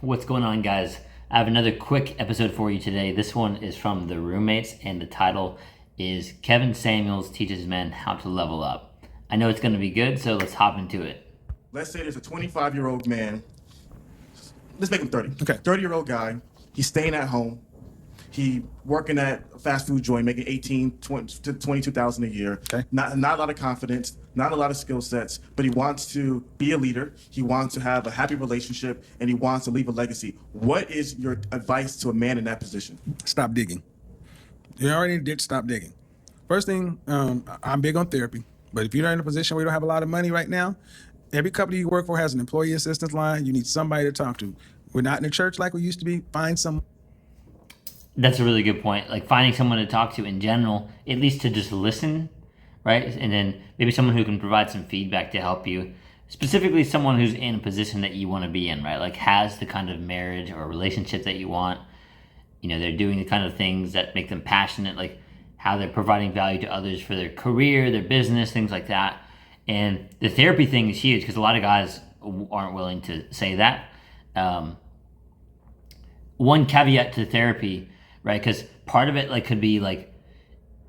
What's going on, guys? I have another quick episode for you today. This one is from The Roommates, and the title is Kevin Samuels Teaches Men How to Level Up. I know it's going to be good, so let's hop into it. Let's say there's a 25-year-old man. Let's make him 30. Okay. 30-year-old guy. He's staying at home. He working at a fast food joint, making 22,000 a year. Okay. Not a lot of confidence, not a lot of skill sets, but he wants to be a leader. He wants to have a happy relationship, and he wants to leave a legacy. What is your advice to a man in that position? Stop digging. You already did stop digging. First thing, I'm big on therapy, but if you're in a position where you don't have a lot of money right now, every company you work for has an employee assistance line. You need somebody to talk to. We're not in a church like we used to be. Find some. That's a really good point. Like finding someone to talk to in general, at least to just listen, right? And then maybe someone who can provide some feedback to help you. Specifically, someone who's in a position that you want to be in, right? Like has the kind of marriage or relationship that you want. You know, they're doing the kind of things that make them passionate, like how they're providing value to others for their career, their business, things like that. And the therapy thing is huge because a lot of guys aren't willing to say that. One caveat to therapy, right? Because part of it could be like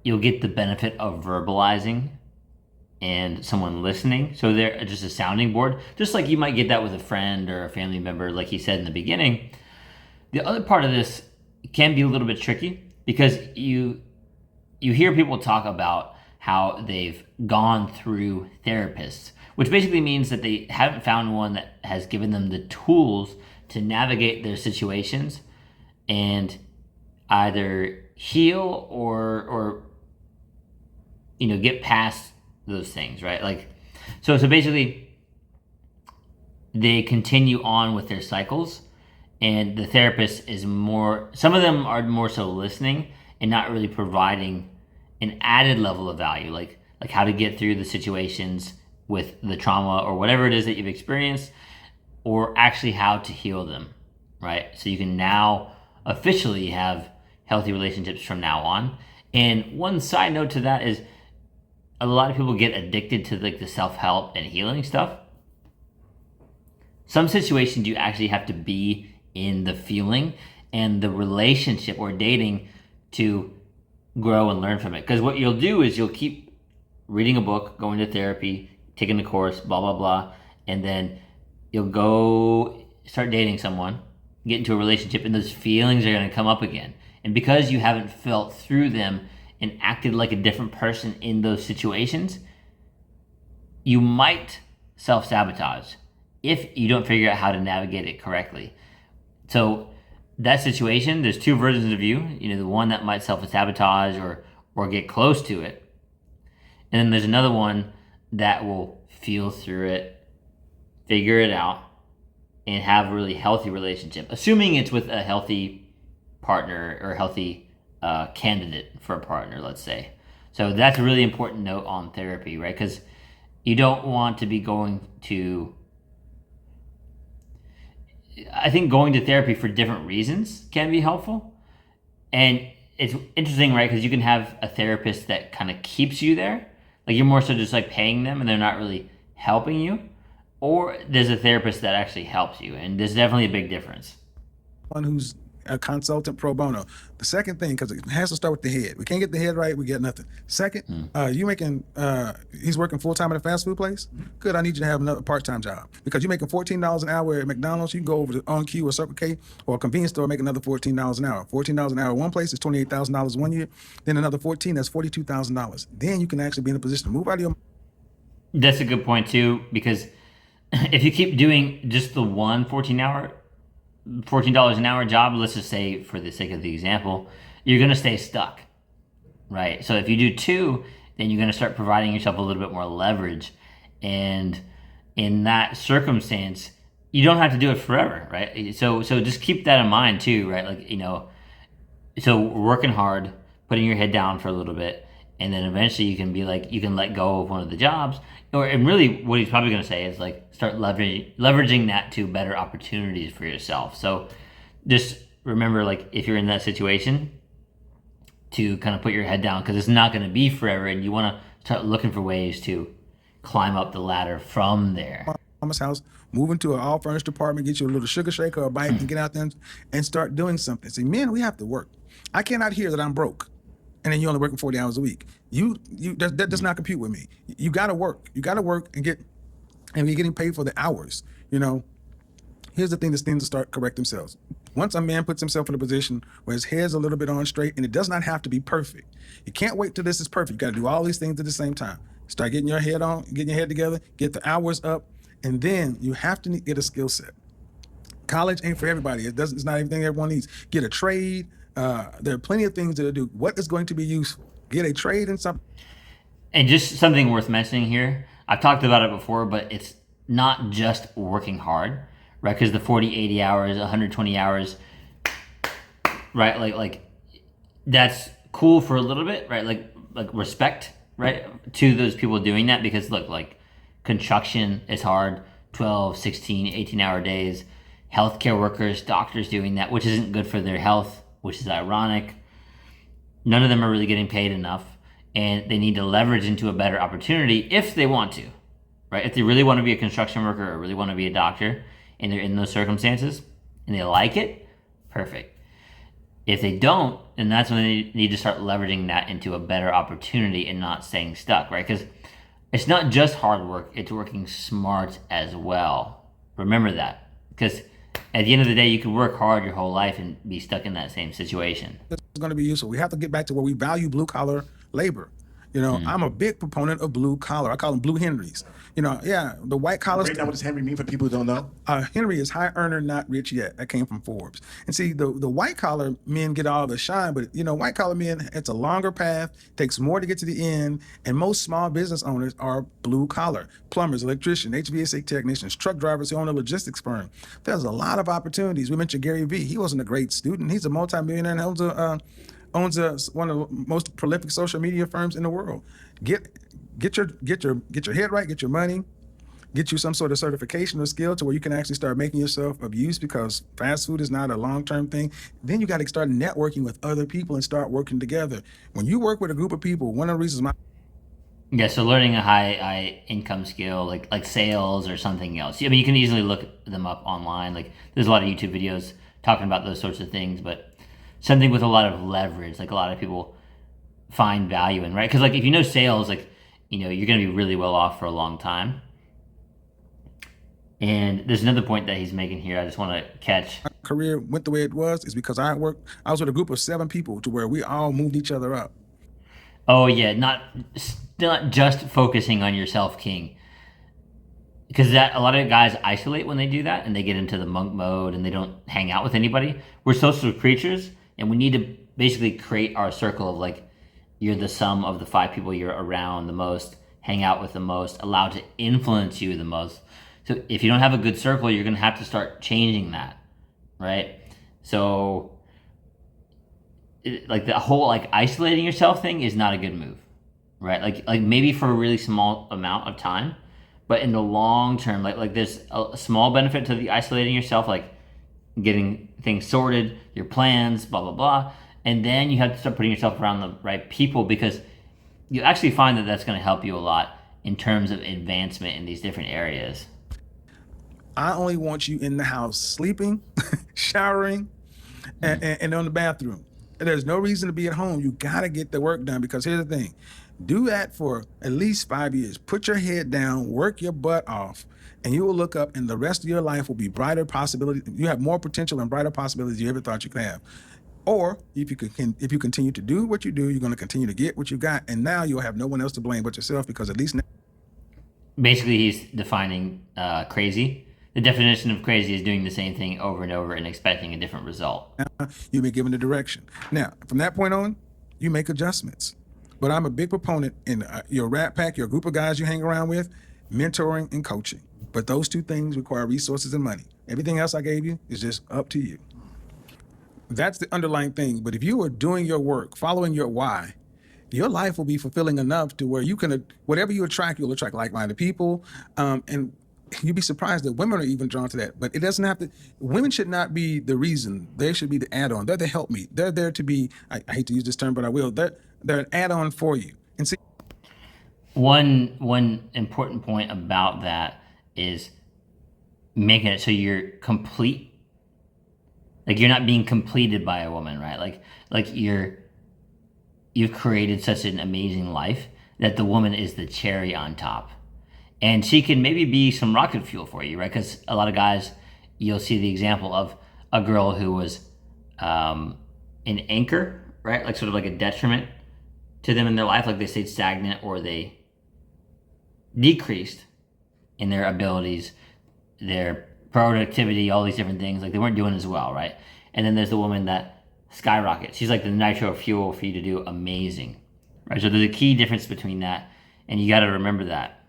you'll get the benefit of verbalizing and someone listening. So they're just a sounding board, just like you might get that with a friend or a family member, like you said in the beginning. The other part of this can be a little bit tricky because you hear people talk about how they've gone through therapists, which basically means that they haven't found one that has given them the tools to navigate their situations and either heal or get past those things, right? Like so basically they continue on with their cycles, and the therapist is more, some of them are more so listening and not really providing an added level of value, like how to get through the situations with the trauma or whatever it is that you've experienced, or actually how to heal them, right? So you can now officially have healthy relationships from now on. And one side note to that is a lot of people get addicted to like the self-help and healing stuff. Some situations you actually have to be in the feeling and the relationship or dating to grow and learn from it. Because what you'll do is you'll keep reading a book, going to therapy, taking the course, blah, blah, blah. And then you'll go start dating someone, get into a relationship, and those feelings are going to come up again. And because you haven't felt through them and acted like a different person in those situations, you might self-sabotage if you don't figure out how to navigate it correctly. So that situation, there's two versions of you. The one that might self-sabotage or get close to it. And then there's another one that will feel through it, figure it out, and have a really healthy relationship, assuming it's with a healthy partner or a healthy candidate for a partner, let's say. So that's a really important note on therapy, right? Because you don't want to be I think going to therapy for different reasons can be helpful. And it's interesting, right? Because you can have a therapist that kind of keeps you there. Like you're more so just like paying them and they're not really helping you. Or there's a therapist that actually helps you. And there's definitely a big difference. One who's a consultant pro bono. The second thing, because it has to start with the head. We can't get the head right, we get nothing. Second, he's working full-time at a fast food place? Good, I need you to have another part-time job. Because you're making $14 an hour at McDonald's, you can go over to On Q or Circle K or a convenience store and make another $14 an hour. $14 an hour one place is $28,000 one year. Then another 14, that's $42,000. Then you can actually be in a position to move out of your... That's a good point too, because if you keep doing just the one $14 an hour job, let's just say for the sake of the example, you're going to stay stuck, right? So if you do two, then you're going to start providing yourself a little bit more leverage. And in that circumstance, you don't have to do it forever, right? So just keep that in mind too, right? Like, so working hard, putting your head down for a little bit, and then eventually you can be like, you can let go of one of the jobs. And really what he's probably going to say is like, start leveraging that to better opportunities for yourself. So just remember, like, if you're in that situation, to kind of put your head down, because it's not going to be forever, and you want to start looking for ways to climb up the ladder from there. mama's house, move into an all furnished apartment, get you a little sugar shaker or a bike, and get out there and start doing something. See, men, we have to work. I cannot hear that I'm broke, and then you're only working 40 hours a week. That does not compute with me. You got to work. You got to work and you're getting paid for the hours. Here's the thing that tends to start correct themselves. Once a man puts himself in a position where his head's a little bit on straight, and it does not have to be perfect. You can't wait till this is perfect. You got to do all these things at the same time. Start getting your head on, getting your head together, get the hours up, and then you have to get a skill set. College ain't for everybody. It's not everything everyone needs. Get a trade. There are plenty of things to do. What is going to be useful? Get a trade in something. And just something worth mentioning here, I've talked about it before, but it's not just working hard, right? Because the 40, 80 hours, 120 hours, right? Like that's cool for a little bit, right? Like respect, right? To those people doing that, because look, like construction is hard, 12, 16, 18-hour days. Healthcare workers, doctors doing that, which isn't good for their health, which is ironic. None of them are really getting paid enough, and they need to leverage into a better opportunity if they want to, right? If they really want to be a construction worker or really want to be a doctor and they're in those circumstances and they like it, perfect. If they don't, then that's when they need to start leveraging that into a better opportunity and not staying stuck, right? Because it's not just hard work, it's working smart as well. Remember that, because at the end of the day, you could work hard your whole life and be stuck in that same situation. It's going to be useful. We have to get back to where we value blue collar labor. I'm a big proponent of blue collar. I call them blue Henrys. The white collar. Break down what does Henry mean for people who don't know. Henry is high earner, not rich yet. That came from Forbes. And see, the white collar men get all the shine, but white collar men, it's a longer path, takes more to get to the end, and most small business owners are blue collar: plumbers, electricians, HVAC technicians, truck drivers who own a logistics firm. There's a lot of opportunities. We mentioned Gary Vee. He wasn't a great student. He's a multimillionaire and owns one of the most prolific social media firms in the world. Get your head right, get your money, get you some sort of certification or skill to where you can actually start making yourself of use, because fast food is not a long-term thing. Then you got to start networking with other people and start working together. When you work with a group of people, one of the reasons So learning a high income skill like sales or something else. I mean, you can easily look them up online. Like there's a lot of YouTube videos talking about those sorts of things, but something with a lot of leverage, like a lot of people find value in, right? Because like if you know sales, like you're going to be really well off for a long time. And there's another point that he's making here I just want to catch. my career went the way it was is because I was with a group of 7 people to where we all moved each other up. Oh yeah, not just focusing on yourself, King. Because that a lot of guys isolate when they do that, and they get into the monk mode and they don't hang out with anybody. We're social creatures, and we need to basically create our circle of like, you're the sum of the 5 people you're around the most, hang out with the most, allowed to influence you the most. So if you don't have a good circle, you're going to have to start changing that, right? So like the whole like isolating yourself thing is not a good move, right? Like maybe for a really small amount of time, but in the long term, like there's a small benefit to the isolating yourself, like getting things sorted, your plans, blah, blah, blah. And then you have to start putting yourself around the right people, because you actually find that that's going to help you a lot in terms of advancement in these different areas. I only want you in the house sleeping, showering, and on the bathroom. And there's no reason to be at home. You got to get the work done, because here's the thing. Do that for at least 5 years. Put your head down, work your butt off, and you will look up and the rest of your life will be brighter possibilities. You have more potential and brighter possibilities you ever thought you could have. Or if you continue to do what you do, you're going to continue to get what you got. And now you'll have no one else to blame but yourself, because at least now. Basically, he's defining crazy. The definition of crazy is doing the same thing over and over and expecting a different result. You've been given the direction. Now, from that point on, you make adjustments. But I'm a big proponent in your rat pack, your group of guys you hang around with, mentoring and coaching. But those 2 things require resources and money. Everything else I gave you is just up to you. That's the underlying thing. But if you are doing your work, following your why, your life will be fulfilling enough to where you can, whatever you attract, you'll attract like-minded people. And you'd be surprised that women are even drawn to that. But it doesn't have to, women should not be the reason. They should be the add-on. They're the help me. They're there to be, I hate to use this term, but I will. They're an add-on for you. And see, One important point about that is making it so you're complete. Like you're not being completed by a woman, right? Like you've created such an amazing life that the woman is the cherry on top. And she can maybe be some rocket fuel for you, right? Because a lot of guys, you'll see the example of a girl who was an anchor, right? Like sort of like a detriment to them in their life. Like they stayed stagnant or they decreased in their abilities, their productivity, all these different things. Like they weren't doing as well, right? And then there's the woman that skyrockets. She's like the nitro fuel for you to do amazing, right? So there's a key difference between that, and you got to remember that.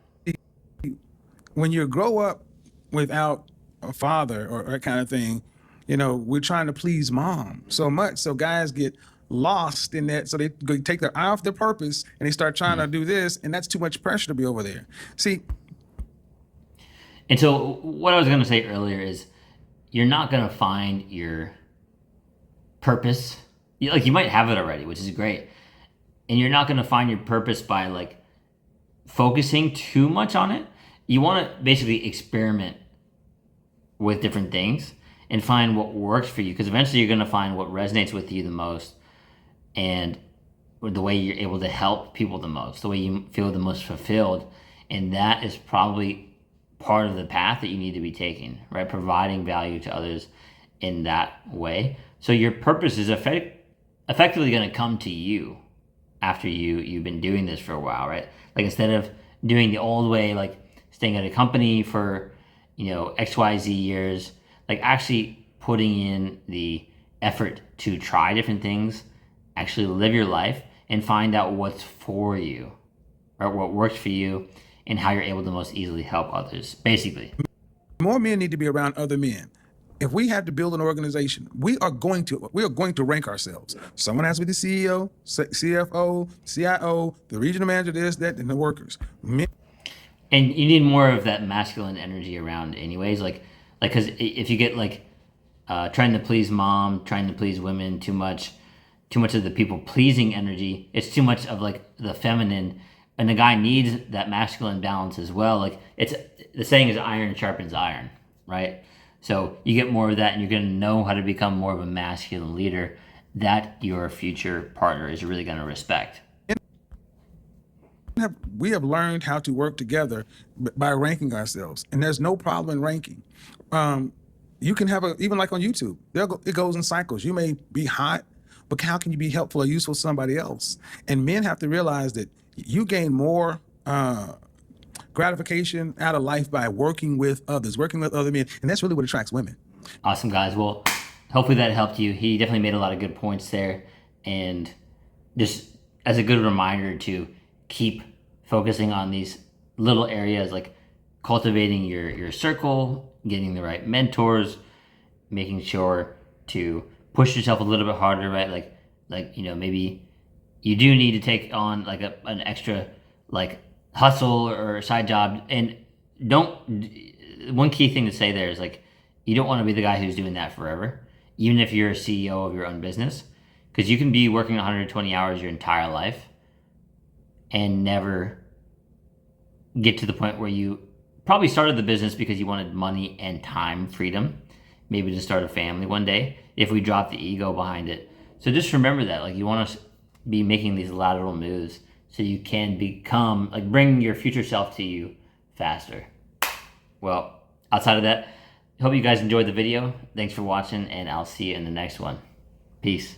When you grow up without a father or that kind of thing, you know, we're trying to please mom so much. So guys get lost in that. So they take their eye off their purpose and they start trying to do this. And that's too much pressure to be over there. See. And so what I was going to say earlier is you're not going to find your purpose. Like you might have it already, which is great. And you're not going to find your purpose by like focusing too much on it. You want to basically experiment with different things and find what works for you, because eventually you're going to find what resonates with you the most and the way you're able to help people the most, the way you feel the most fulfilled. And that is probably part of the path that you need to be taking, right? Providing value to others in that way. So your purpose is effectively going to come to you after you've been doing this for a while, right? Like instead of doing the old way, like staying at a company for, XYZ years, like actually putting in the effort to try different things, actually live your life and find out what's for you, right? What works for you and how you're able to most easily help others, basically. More men need to be around other men. If we have to build an organization, we are going to rank ourselves. Someone has to be the CEO, CFO, CIO, the regional manager, this, that, and the workers. Men. And you need more of that masculine energy around anyways. Like, cause if you get trying to please mom, trying to please women too much of the people pleasing energy, it's too much of like the feminine, and the guy needs that masculine balance as well. Like it's, the saying is iron sharpens iron, right? So you get more of that and you're going to know how to become more of a masculine leader that your future partner is really going to respect. We have learned how to work together by ranking ourselves, and there's no problem in ranking. You can have even like on YouTube, it goes in cycles. You may be hot, but how can you be helpful or useful to somebody else? And men have to realize that you gain more gratification out of life by working with others, working with other men, and that's really what attracts women. Awesome, guys. Well, hopefully that helped you. He definitely made a lot of good points there, and just as a good reminder to keep focusing on these little areas, like cultivating your circle, getting the right mentors, making sure to push yourself a little bit harder, right? Like maybe you do need to take on like an extra like hustle or side job, and one key thing to say there is like you don't want to be the guy who's doing that forever, even if you're a CEO of your own business, because you can be working 120 hours your entire life and never get to the point where you probably started the business because you wanted money and time freedom, maybe to start a family one day, if we drop the ego behind it. So just remember that, like you want to be making these lateral moves so you can become, like bring your future self to you faster. Well, outside of that, I hope you guys enjoyed the video. Thanks for watching, and I'll see you in the next one. Peace.